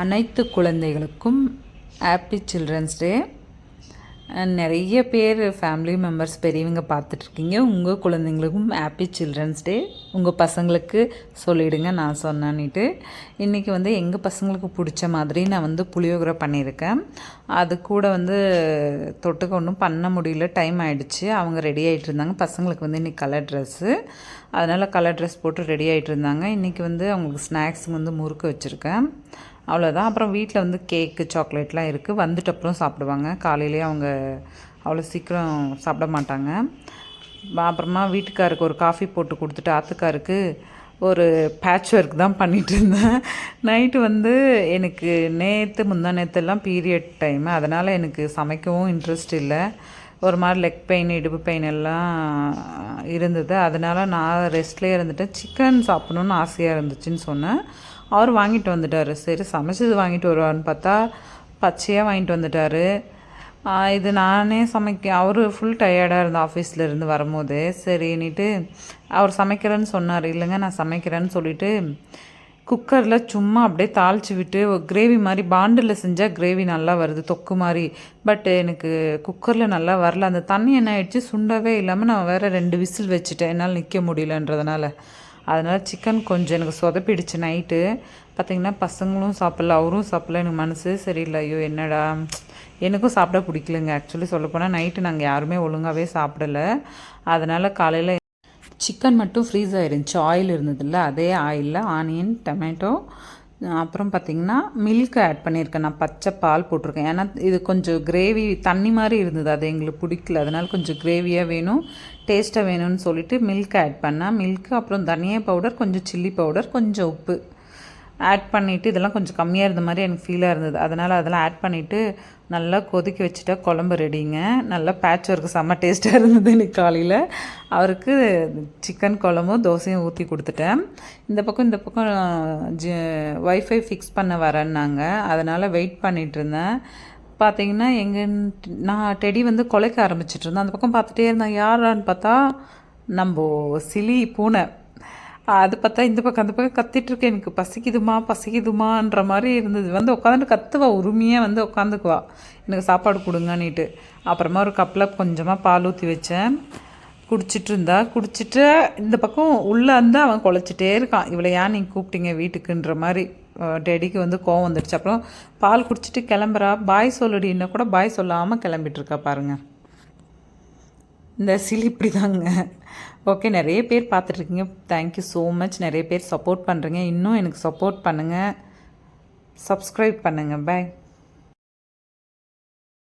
அனைத்து குழந்தைகளுக்கும் happy children's day. நிறைய பேர் ஃபேமிலி மெம்பர்ஸ் பெரியவங்க பார்த்துட்ருக்கீங்க. உங்கள் குழந்தைங்களுக்கும் ஹாப்பி சில்ட்ரன்ஸ் டே. உங்கள் பசங்களுக்கு சொல்லிவிடுங்க நான் சொன்னான்னுட்டு. இன்றைக்கி எங்கள் பசங்களுக்கு பிடிச்ச மாதிரி நான் புளியோகரை பண்ணியிருக்கேன். அது கூட தொட்டுக்க ஒன்றும் பண்ண முடியல, டைம் ஆகிடுச்சு. அவங்க ரெடி ஆகிட்டு இருந்தாங்க. பசங்களுக்கு இன்றைக்கி கலர் ட்ரெஸ்ஸு, அதனால் கலர் ட்ரெஸ் போட்டு ரெடி ஆகிட்டு இருந்தாங்க. இன்றைக்கி அவங்களுக்கு ஸ்நாக்ஸ் முறுக்கு வச்சுருக்கேன், அவ்வளோதான். அப்புறம் வீட்டில் கேக்கு சாக்லேட்லாம் இருக்குது. வந்துட்டு அப்புறம் சாப்பிடுவாங்க. காலையிலேயே அவங்க அவ்வளோ சீக்கிரம் சாப்பிட மாட்டாங்க. அப்புறமா வீட்டுக்காருக்கு ஒரு காஃபி போட்டு கொடுத்துட்டு ஆத்துக்காருக்கு ஒரு பேட்ச் ஒர்க் தான் பண்ணிகிட்டு இருந்தேன். நைட்டு எனக்கு முந்தா நேற்றுலாம் பீரியட் டைமு, அதனால் எனக்கு சமைக்கவும் இன்ட்ரெஸ்ட் இல்லை. ஒரு மாதிரி லெக் பெயின், இடுப்பு பெயின் எல்லாம் இருந்தது. அதனால் நான் ரெஸ்ட்லேயே இருந்துட்டேன். சிக்கன் சாப்பிட்ணுன்னு ஆசையாக இருந்துச்சுன்னு சொன்னேன். அவர் வாங்கிட்டு வந்துட்டார். சரி சமைச்சது வாங்கிட்டு வருவார்னு பார்த்தா பச்சையாக வாங்கிட்டு வந்துட்டார். இது நானே அவர் ஃபுல் டயர்டாக இருந்தேன் ஆஃபீஸில் இருந்து வரும்போது. சரின்னுட்டு அவர் சமைக்கிறேன்னு சொன்னார். இல்லைங்க நான் சமைக்கிறேன்னு சொல்லிவிட்டு குக்கரில் சும்மா அப்படியே தாளித்து விட்டு கிரேவி மாதிரி, பாண்டில் செஞ்சால் கிரேவி நல்லா வருது, தொக்கு மாதிரி. பட் எனக்கு குக்கரில் நல்லா வரல. அந்த தண்ணி என்ன ஆகிடுச்சு, சுண்டவே இல்லாமல் நான் வேறு 2 விசில் வச்சுட்டேன், என்னால் நிற்க முடியலன்றதுனால. அதனால் சிக்கன் கொஞ்சம் எனக்கு சொதப்பிடுச்சு. நைட்டு பார்த்திங்கன்னா பசங்களும் சாப்பிட்ல, அவரும் சாப்பிட்ல. எனக்கு மனசு சரியில்லை. ஐயோ என்னடா, எனக்கும் சாப்பிட பிடிக்கலங்க. ஆக்சுவலி சொல்லப்போனால் நைட்டு நாங்கள் யாருமே ஒழுங்காகவே சாப்பிடலை. அதனால் காலையில் சிக்கன் மட்டும் ஃப்ரீஸ் ஆகிருந்துச்சு. ஆயில் இருந்ததில்ல, அதே ஆயிலில் ஆனியன், டொமேட்டோ, அப்புறம் பார்த்திங்கன்னா மில்க் ஆட் பண்ணியிருக்கேன். நான் பச்சை பால் போட்டிருக்கேன். ஏன்னா இது கொஞ்சம் கிரேவி தண்ணி மாதிரி இருந்தது, அது எங்களுக்கு பிடிக்கல. அதனால் கொஞ்சம் கிரேவியாக வேணும், டேஸ்ட்டாக வேணும்னு சொல்லிவிட்டு மில்க் ஆட் பண்ணேன். மில்க்கு, அப்புறம் தனியா பவுடர், கொஞ்சம் சில்லி பவுடர், கொஞ்சம் உப்பு ஆட் பண்ணிவிட்டு, இதெல்லாம் கொஞ்சம் கம்மியாக இருந்த மாதிரி எனக்கு ஃபீலாக இருந்தது. அதனால் அதெல்லாம் ஆட் பண்ணிவிட்டு நல்லா கொதிக்க வச்சுட்டா குழம்பு ரெடிங்க. நல்லா பேட்ச் ஒர்க்கு செம்ம டேஸ்ட்டாக இருந்தது. எனக்கு காலையில் அவருக்கு சிக்கன் குழம்பும் தோசையும் ஊற்றி கொடுத்துட்டேன். இந்த பக்கம் வைஃபை ஃபிக்ஸ் பண்ண வரேன்னாங்க. அதனால் வெயிட் பண்ணிகிட்டு இருந்தேன். பார்த்திங்கன்னா நான் டெடி குலைக்க ஆரம்பிச்சிட்டு இருந்தேன். அந்த பக்கம் பார்த்துட்டே இருந்தேன். யாரான்னு பார்த்தா நம்ம சிலி பூனை. அது பார்த்தா இந்த பக்கம் அந்த பக்கம் கத்திட்டுருக்கேன். எனக்கு பசிக்குதுமான்ற மாதிரி இருந்தது. உட்காந்துட்டு கத்துவா, உரிமையாக உட்காந்துக்குவா, எனக்கு சாப்பாடு கொடுங்கன்னுட்டு. அப்புறமா ஒரு கப்பில் கொஞ்சமாக பால் ஊற்றி வச்சேன். குடிச்சிட்டு இந்த பக்கம் உள்ளே அவன் குலைச்சிட்டே இருக்கான். இவளை ஏன் நீங்கள் கூப்பிட்டீங்க வீட்டுக்குன்ற மாதிரி. டெடிக்கு கோவம் வந்துடுச்சு. அப்புறம் பால் குடிச்சிட்டு கிளம்புறா. பாய் சொல்லுடின்னா கூட பாய் சொல்லாமல் கிளம்பிட்டுருக்கா பாருங்கள். இந்த சிலி இப்படி தாங்க. ஓகே, நிறைய பேர் பார்த்துட்ருக்கீங்க. Thank you so much. நிறைய பேர் சப்போர்ட் பண்ணுறீங்க. இன்னும் எனக்கு சப்போர்ட் பண்ணுங்கள், சப்ஸ்கிரைப் பண்ணுங்கள். பாய்.